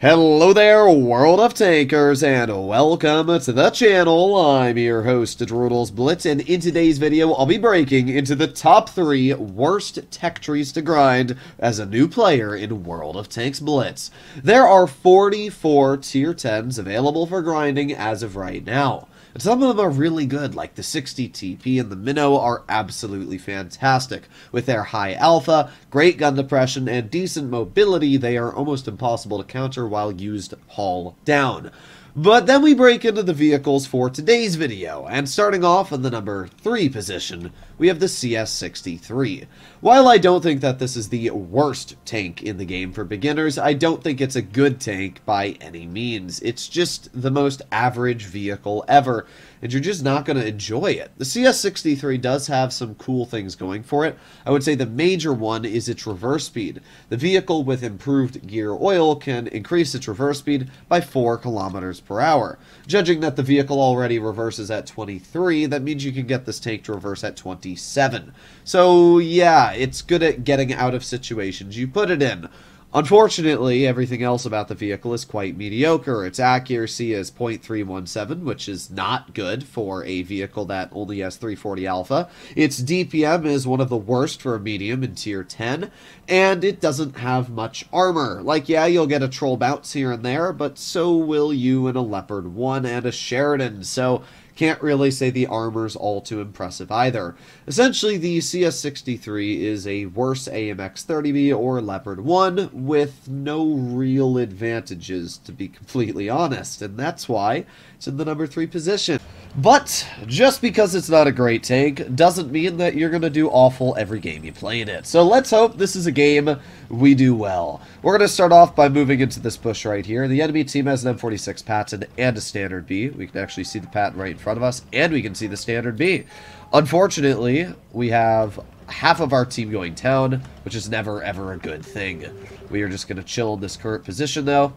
Hello there, World of Tankers, and welcome to the channel. I'm your host, Blitz, and in today's video, I'll be breaking into the top 3 worst tech trees to grind as a new player in World of Tanks Blitz. There are 44 tier 10s available for grinding as of right now. And some of them are really good, like the 60 TP and the Minnow are absolutely fantastic. With their high alpha, great gun depression, and decent mobility, they are almost impossible to counter while used hull down. But then we break into the vehicles for today's video, and starting off in the number 3 position, we have the CS63. While I don't think that this is the worst tank in the game for beginners, I don't think it's a good tank by any means. It's just the most average vehicle ever, and you're just not going to enjoy it. The CS63 does have some cool things going for it. I would say the major one is its reverse speed. The vehicle with improved gear oil can increase its reverse speed by 4 kilometers per hour. Judging that the vehicle already reverses at 23, that means you can get this tank to reverse at 27. So yeah, it's good at getting out of situations you put it in. Unfortunately, everything else about the vehicle is quite mediocre. Its accuracy is 0.317, which is not good for a vehicle that only has 340 alpha. Its DPM is one of the worst for a medium in tier 10, and it doesn't have much armor. Like, yeah, you'll get a troll bounce here and there, but so will you in a Leopard 1 and a Sheridan, so can't really say the armor's all too impressive either. Essentially, the CS63 is a worse AMX 30B or Leopard 1 with no real advantages, to be completely honest, and that's why it's in the number 3 position. But just because it's not a great tank doesn't mean that you're going to do awful every game you play in it. So let's hope this is a game we do well. We're going to start off by moving into this bush right here. The enemy team has an M46 Patton and a standard B. We can actually see the Patton right in front of us, and we can see the standard B. Unfortunately, we have half of our team going down, which is never ever a good thing. We are just going to chill in this current position though,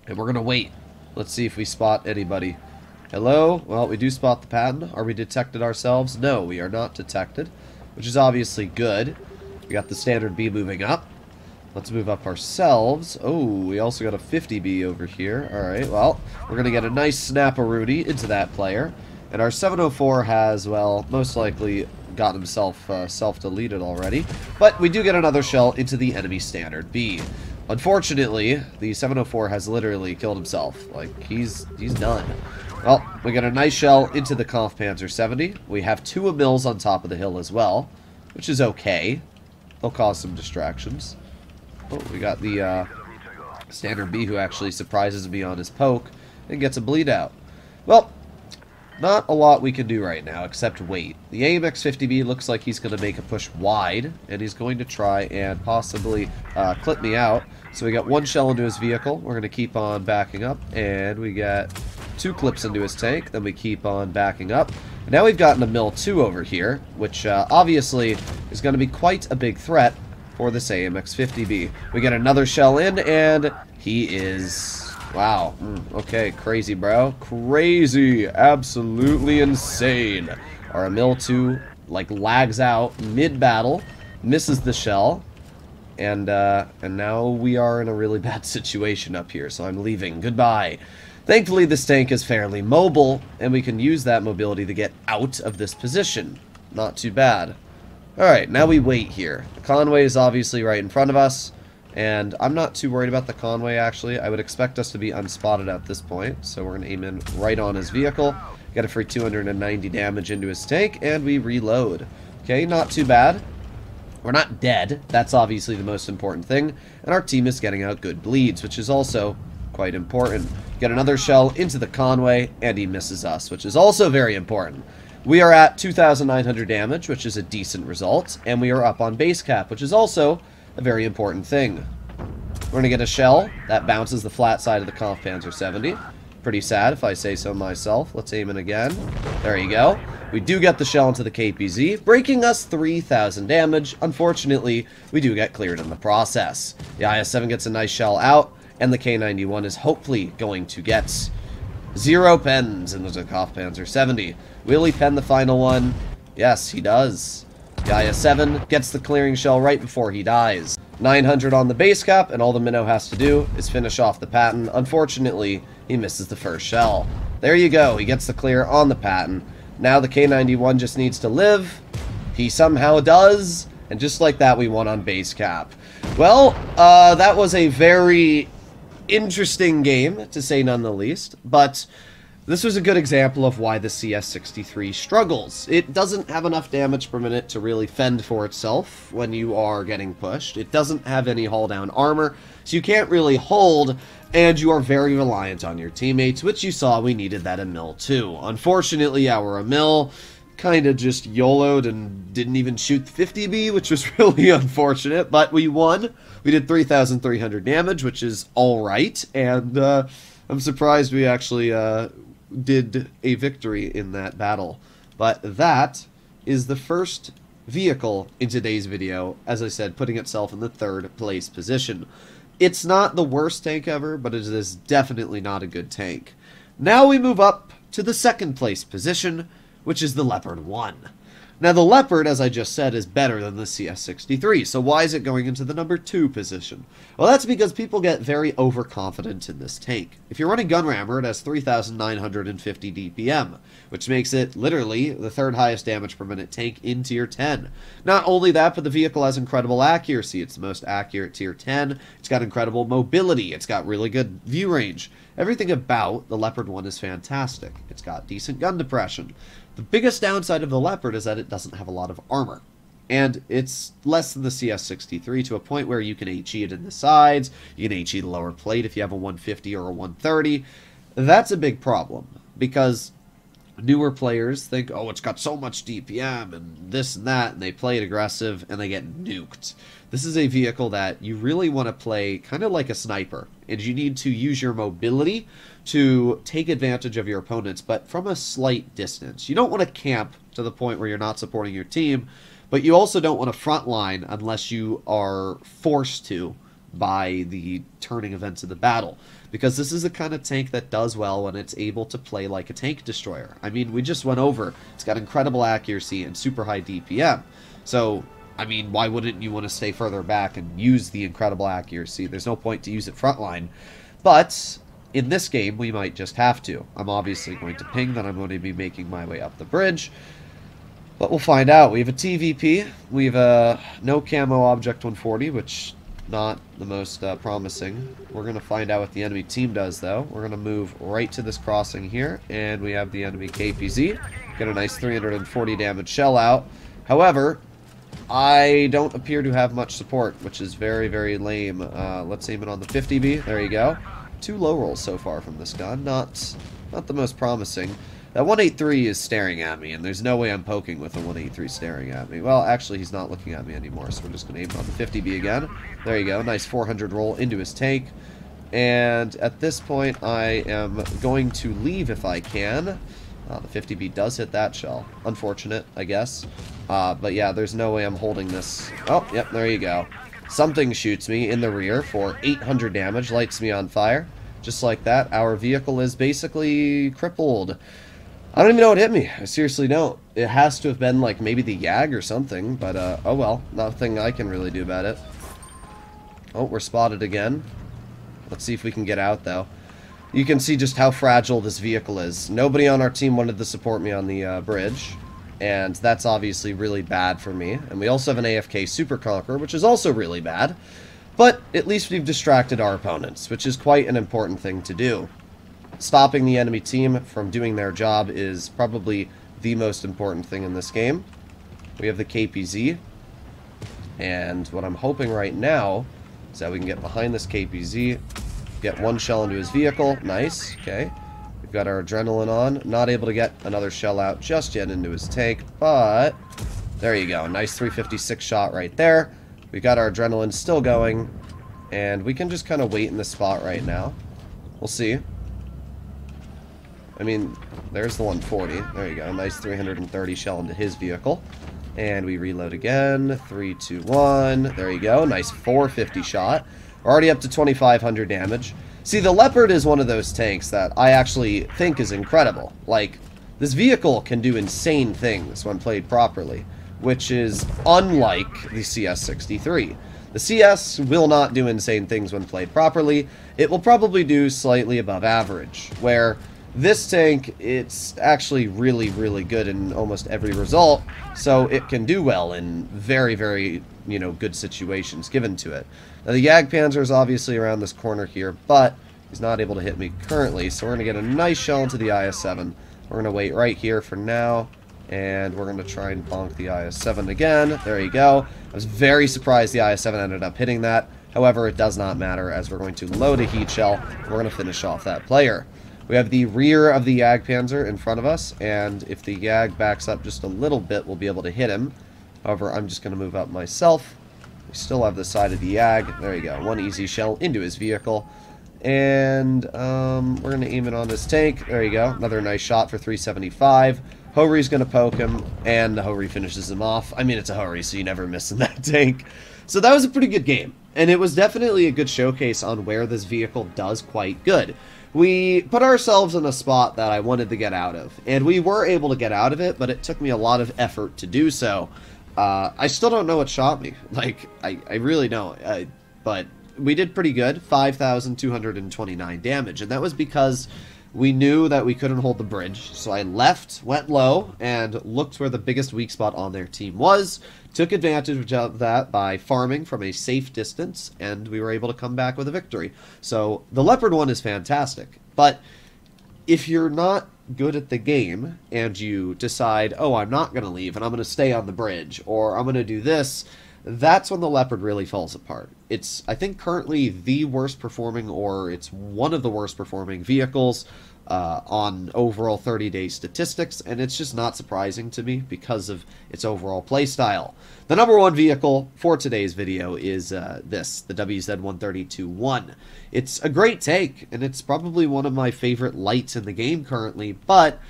and we're going to wait. Let's see if we spot anybody. Hello? Well, we do spot the Patton. Are we detected ourselves? No, we are not detected, which is obviously good. We got the standard B moving up. Let's move up ourselves. Oh, we also got a 50B over here. Alright, well, we're going to get a nice snap-a-rooney into that player. And our 704 has, well, most likely gotten himself self-deleted already. But we do get another shell into the enemy standard B. Unfortunately, the 704 has literally killed himself. Like, he's done. Well, we got a nice shell into the Conf Panzer 70. We have 2 mills on top of the hill as well, which is okay. They'll cause some distractions. Oh, we got the standard B who actually surprises me on his poke and gets a bleed out. Well, not a lot we can do right now except wait. The AMX 50B looks like he's going to make a push wide, and he's going to try and possibly clip me out. So we got 1 shell into his vehicle. We're going to keep on backing up, and we get 2 clips into his tank. Then we keep on backing up. And now we've gotten a Mill 2 over here, which obviously is going to be quite a big threat for this AMX 50B. We get another shell in, and he is... Wow. Okay, crazy, bro. Crazy. Absolutely insane. Our Mill 2, like, lags out mid-battle, misses the shell, and now we are in a really bad situation up here, so I'm leaving. Goodbye. Thankfully, this tank is fairly mobile, and we can use that mobility to get out of this position. Not too bad. Alright, now we wait here. The Conway is obviously right in front of us, and I'm not too worried about the Conway, actually. I would expect us to be unspotted at this point, so we're going to aim in right on his vehicle. Get a free 290 damage into his tank, and we reload. Okay, not too bad. We're not dead. That's obviously the most important thing, and our team is getting out good bleeds, which is also quite important. Get another shell into the Conway, and he misses us, which is also very important. We are at 2,900 damage, which is a decent result, and we are up on base cap, which is also a very important thing. We're going to get a shell that bounces the flat side of the Conf Panzer 70. Pretty sad if I say so myself. Let's aim it again. There you go. We do get the shell into the KPZ, breaking us 3,000 damage. Unfortunately, we do get cleared in the process. The IS-7 gets a nice shell out, and the K91 is hopefully going to get 0 pens into the Conf Panzer 70. Will he pen the final one? Yes, he does. The IS-7 gets the clearing shell right before he dies. 900 on the base cap, and all the minnow has to do is finish off the Patton. Unfortunately, he misses the first shell. There you go. He gets the clear on the Patton. Now the K91 just needs to live. He somehow does. And just like that, we won on base cap. Well, that was a very interesting game, to say none the least. But this was a good example of why the CS63 struggles. It doesn't have enough damage per minute to really fend for itself when you are getting pushed. It doesn't have any hull down armor, so you can't really hold, and you are very reliant on your teammates, which you saw we needed that Emil too. Unfortunately, our Emil kind of just YOLO'd and didn't even shoot the 50B, which was really unfortunate, but we won. We did 3,300 damage, which is alright, and I'm surprised we actually did a victory in that battle. But that is the first vehicle in today's video, as I said, putting itself in the 3rd place position. It's not the worst tank ever, but it is definitely not a good tank. Now we move up to the 2nd place position, which is the Leopard 1. Now the Leopard, as I just said, is better than the CS63, so why is it going into the number 2 position? Well, that's because people get very overconfident in this tank. If you're running Gun Rammer, it has 3,950 DPM, which makes it literally the 3rd highest damage per minute tank in Tier 10. Not only that, but the vehicle has incredible accuracy. It's the most accurate Tier 10. It's got incredible mobility. It's got really good view range. Everything about the Leopard 1 is fantastic. It's got decent gun depression. The biggest downside of the Leopard is that it doesn't have a lot of armor. And it's less than the CS63 to a point where you can HE it in the sides, you can HE the lower plate if you have a 150 or a 130. That's a big problem, because newer players think, oh, it's got so much DPM and this and that, and they play it aggressive and they get nuked. This is a vehicle that you really want to play kind of like a sniper, and you need to use your mobility to take advantage of your opponents, but from a slight distance. You don't want to camp to the point where you're not supporting your team, but you also don't want to frontline unless you are forced to by the turning events of the battle, because this is the kind of tank that does well when it's able to play like a tank destroyer. I mean, we just went over, it's got incredible accuracy and super high DPM, so I mean, why wouldn't you want to stay further back and use the incredible accuracy? There's no point to use it frontline, but in this game we might just have to. I'm obviously going to ping that I'm going to be making my way up the bridge, but we'll find out. We have a TVP, we have a no camo object 140, which not the most promising. We're going to find out what the enemy team does, though. We're going to move right to this crossing here, and we have the enemy KPZ. Get a nice 340 damage shell out. However, I don't appear to have much support, which is very, very lame. Let's aim it on the 50B. There you go. 2 low rolls so far from this gun. Not the most promising. That 183 is staring at me, and there's no way I'm poking with a 183 staring at me. Well, actually, he's not looking at me anymore, so we're just going to aim it on the 50B again. There you go. Nice 400 roll into his tank. And at this point, I am going to leave if I can. The 50B does hit that shell. Unfortunate, I guess. But yeah, there's no way I'm holding this. Oh, yep, there you go. Something shoots me in the rear for 800 damage, lights me on fire. Just like that, our vehicle is basically crippled. I don't even know what hit me. I seriously don't. It has to have been like maybe the YAG or something, but oh well, nothing I can really do about it. Oh, we're spotted again. Let's see if we can get out, though. You can see just how fragile this vehicle is. Nobody on our team wanted to support me on the bridge, and that's obviously really bad for me. And we also have an AFK Super Conqueror, which is also really bad, but at least we've distracted our opponents, which is quite an important thing to do. Stopping the enemy team from doing their job is probably the most important thing in this game. We have the KPZ, and what I'm hoping right now is that we can get behind this KPZ, get 1 shell into his vehicle. Nice. Okay. We've got our adrenaline on. Not able to get another shell out just yet into his tank, but there you go. Nice 356 shot right there. We got our adrenaline still going, and we can just kind of wait in this spot right now. We'll see. I mean, there's the 140. There you go. Nice 330 shell into his vehicle. And we reload again. 3, 2, 1. There you go. Nice 450 shot. We're already up to 2,500 damage. See, the Leopard is one of those tanks that I actually think is incredible. Like, this vehicle can do insane things when played properly, which is unlike the CS63. The CS will not do insane things when played properly. It will probably do slightly above average, where this tank, it's actually really, really good in almost every result, so it can do well in very, very, you know, good situations given to it. Now, the Jagdpanzer is obviously around this corner here, but he's not able to hit me currently, so we're going to get a nice shell into the IS-7. We're going to wait right here for now, and we're going to try and bonk the IS-7 again. There you go. I was very surprised the IS-7 ended up hitting that. However, it does not matter, as we're going to load a heat shell. We're going to finish off that player. We have the rear of the Jagdpanzer in front of us, and if the Jag backs up just a little bit, we'll be able to hit him. However, I'm just going to move up myself. We still have the side of the Jag. There you go. One easy shell into his vehicle. And we're going to aim it on this tank. There you go. Another nice shot for 375. Houri's going to poke him, and the Houri finishes him off. I mean, it's a Houri, so you never miss in that tank. So that was a pretty good game. And it was definitely a good showcase on where this vehicle does quite good. We put ourselves in a spot that I wanted to get out of, and we were able to get out of it, but it took me a lot of effort to do so. I still don't know what shot me. Like, I really don't. But we did pretty good, 5,229 damage, and that was because we knew that we couldn't hold the bridge. So I left, went low, and looked where the biggest weak spot on their team was, took advantage of that by farming from a safe distance, and we were able to come back with a victory. So the Leopard one is fantastic, but if you're not good at the game and you decide, oh, I'm not going to leave and I'm going to stay on the bridge, or I'm going to do this, that's when the Leopard really falls apart. It's, I think, currently the worst performing, or it's one of the worst performing vehicles on overall 30-day statistics, and it's just not surprising to me because of its overall playstyle. The number one vehicle for today's video is this, the WZ-132-1. It's a great tank, and it's probably one of my favorite lights in the game currently, but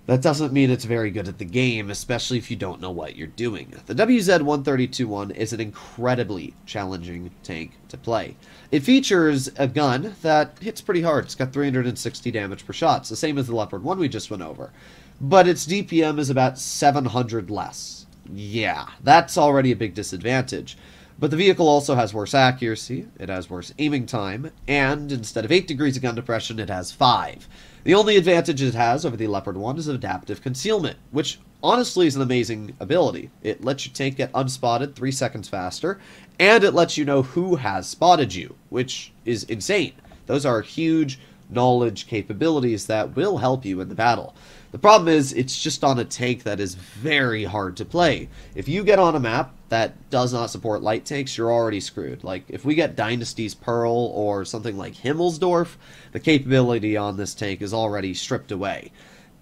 that doesn't mean it's very good at the game, especially if you don't know what you're doing. The WZ-132-1 is an incredibly challenging tank to play. It features a gun that hits pretty hard. It's got 360 damage per shot. It's the same as the Leopard 1 we just went over. But its DPM is about 700 less. Yeah, that's already a big disadvantage. But the vehicle also has worse accuracy, it has worse aiming time, and instead of 8 degrees of gun depression, it has 5. The only advantage it has over the Leopard 1 is adaptive concealment, which honestly is an amazing ability. It lets your tank get unspotted 3 seconds faster, and it lets you know who has spotted you, which is insane. Those are huge knowledge capabilities that will help you in the battle. The problem is, it's just on a tank that is very hard to play. If you get on a map that does not support light tanks, you're already screwed. Like, if we get Dynasty's Pearl or something like Himmelsdorf, the capability on this tank is already stripped away.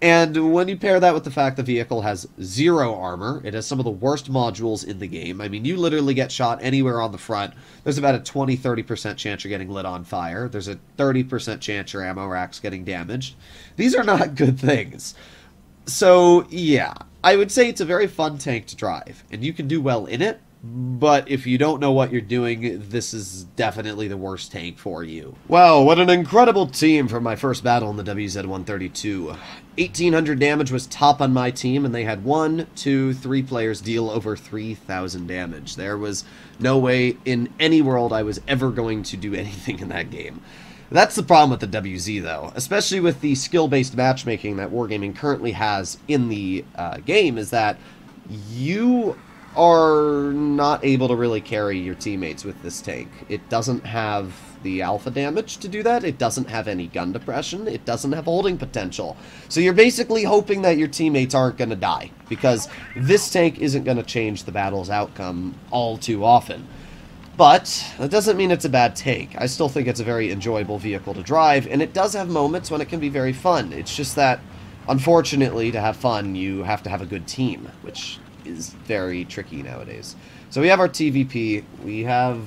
And when you pair that with the fact the vehicle has 0 armor, it has some of the worst modules in the game. I mean, you literally get shot anywhere on the front. There's about a 20-30% chance you're getting lit on fire. There's a 30% chance your ammo rack's getting damaged. These are not good things. So, yeah, I would say it's a very fun tank to drive, and you can do well in it. But if you don't know what you're doing, this is definitely the worst tank for you. Wow, what an incredible team for my first battle in the WZ-132. 1,800 damage was top on my team, and they had 1, 2, 3 players deal over 3,000 damage. There was no way in any world I was ever going to do anything in that game. That's the problem with the WZ, though, especially with the skill-based matchmaking that Wargaming currently has in the game, is that you are not able to really carry your teammates with this tank. It doesn't have the alpha damage to do that. It doesn't have any gun depression. It doesn't have holding potential. So you're basically hoping that your teammates aren't going to die, because this tank isn't going to change the battle's outcome all too often. But that doesn't mean it's a bad tank. I still think it's a very enjoyable vehicle to drive, and it does have moments when it can be very fun. It's just that, unfortunately, to have fun, you have to have a good team, which is very tricky nowadays. So we have our TVP. We have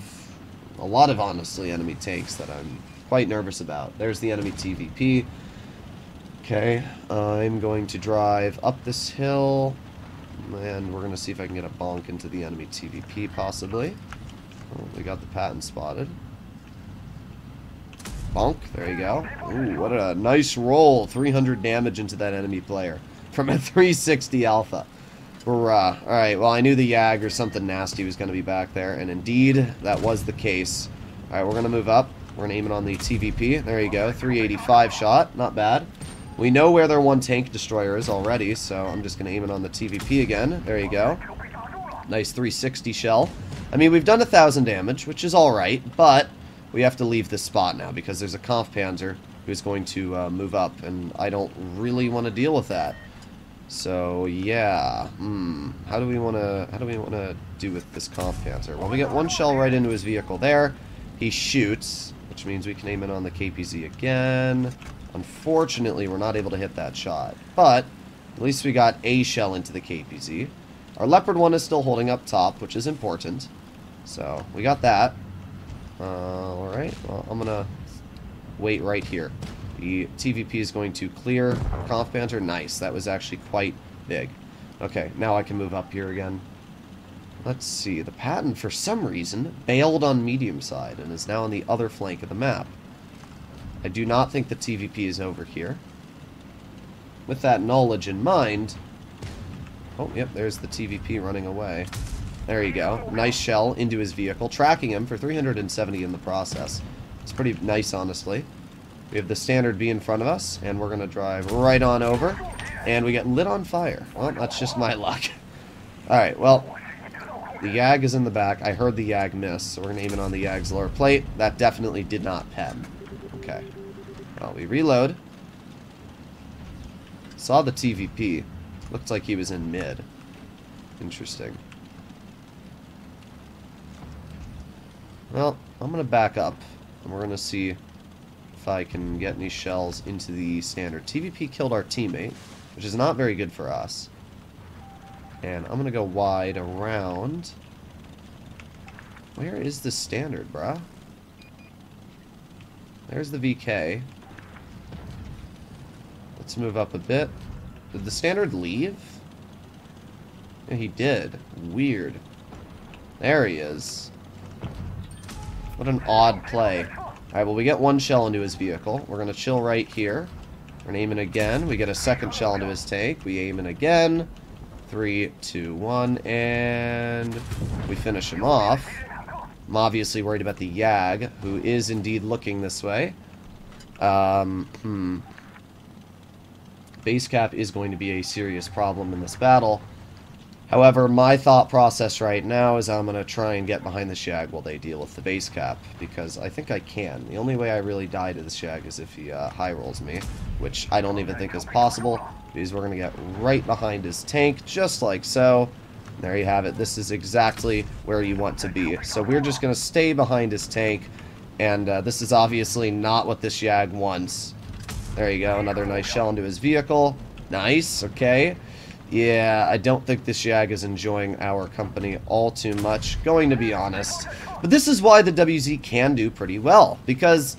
a lot of, honestly, enemy tanks that I'm quite nervous about. There's the enemy TVP. Okay, I'm going to drive up this hill, and we're going to see if I can get a bonk into the enemy TVP, possibly. Oh, we got the patent spotted. Bonk, there you go. Ooh, what a nice roll. 300 damage into that enemy player from a 360 alpha. Bruh. Alright, well, I knew the Yag or something nasty was going to be back there, and indeed, that was the case. Alright, we're going to move up. We're going to aim it on the TVP. There you go. 385 shot. Not bad. We know where their one tank destroyer is already, so I'm just going to aim it on the TVP again. There you go. Nice 360 shell. I mean, we've done 1,000 damage, which is alright, but we have to leave this spot now because there's a Kampfpanzer who's going to move up, and I don't really want to deal with that. So yeah, how do we want to do with this Kampfpanzer? Well, we get one shell right into his vehicle there. He shoots, which means we can aim it on the KPZ again. Unfortunately, we're not able to hit that shot, but at least we got a shell into the KPZ. Our Leopard 1 is still holding up top, which is important. So we got that. Alright, well, I'm gonna wait right here. The TVP is going to clear Kampfpanzer. Nice. That was actually quite big. Okay, now I can move up here again. Let's see. The Patton, for some reason, bailed on medium side and is now on the other flank of the map. I do not think the TVP is over here. With that knowledge in mind... Oh, yep, there's the TVP running away. There you go. Nice shell into his vehicle, tracking him for 370 in the process. It's pretty nice, honestly. We have the standard B in front of us, and we're going to drive right on over, and we get lit on fire. Well, that's just my luck. Alright, well, the Yag is in the back. I heard the Yag miss, so we're going to aim it on the Yag's lower plate. That definitely did not pen. Okay. Well, we reload. Saw the TVP. Looked like he was in mid. Interesting. Well, I'm going to back up, and we're going to see if I can get any shells into the standard. TVP killed our teammate, which is not very good for us. And I'm going to go wide around. Where is the standard, bruh? There's the VK. Let's move up a bit. Did the standard leave? Yeah, he did. Weird. There he is. What an odd play. Alright, well, we get one shell into his vehicle. We're going to chill right here. We're aiming again. We get a second shell into his tank. We aim in again. 3, 2, 1, and we finish him off. I'm obviously worried about the Yag, who is indeed looking this way. Base cap is going to be a serious problem in this battle. However, my thought process right now is I'm going to try and get behind the Shag while they deal with the base cap, because I think I can. The only way I really die to the Shag is if he high rolls me, which I don't even think is possible, because we're going to get right behind his tank, just like so. There you have it. This is exactly where you want to be. So we're just going to stay behind his tank, and this is obviously not what this Shag wants. There you go, another nice shell into his vehicle. Nice, okay. Yeah, I don't think this Shag is enjoying our company all too much, going to be honest. But this is why the WZ can do pretty well, because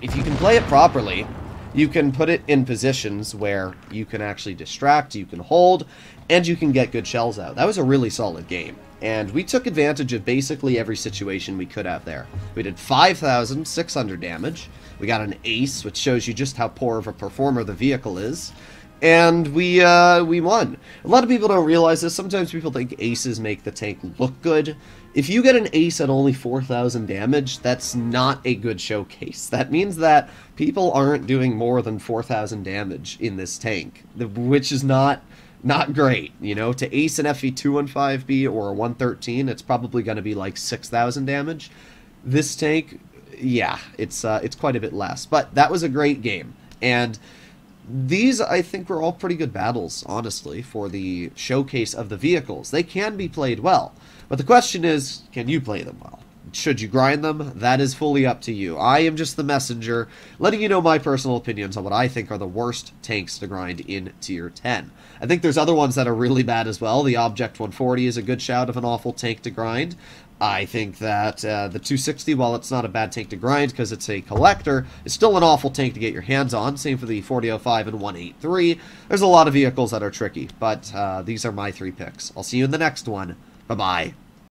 if you can play it properly, you can put it in positions where you can actually distract, you can hold, and you can get good shells out. That was a really solid game, and we took advantage of basically every situation we could have there. We did 5,600 damage. We got an ace, which shows you just how poor of a performer the vehicle is. And we won. A lot of people don't realize this. Sometimes people think aces make the tank look good. If you get an ace at only 4,000 damage, that's not a good showcase. That means that people aren't doing more than 4,000 damage in this tank, which is not great. You know, to ace an FV215B or a 113, it's probably going to be like 6,000 damage. This tank, yeah, it's quite a bit less. But that was a great game, and these, I think, were all pretty good battles, honestly, for the showcase of the vehicles. They can be played well, but the question is, can you play them well? Should you grind them? That is fully up to you. I am just the messenger, letting you know my personal opinions on what I think are the worst tanks to grind in Tier 10. I think there's other ones that are really bad as well. The Object 140 is a good shout of an awful tank to grind. I think that the 260, while it's not a bad tank to grind because it's a collector, is still an awful tank to get your hands on. Same for the 4005 and 183. There's a lot of vehicles that are tricky, but these are my 3 picks. I'll see you in the next one. Bye-bye.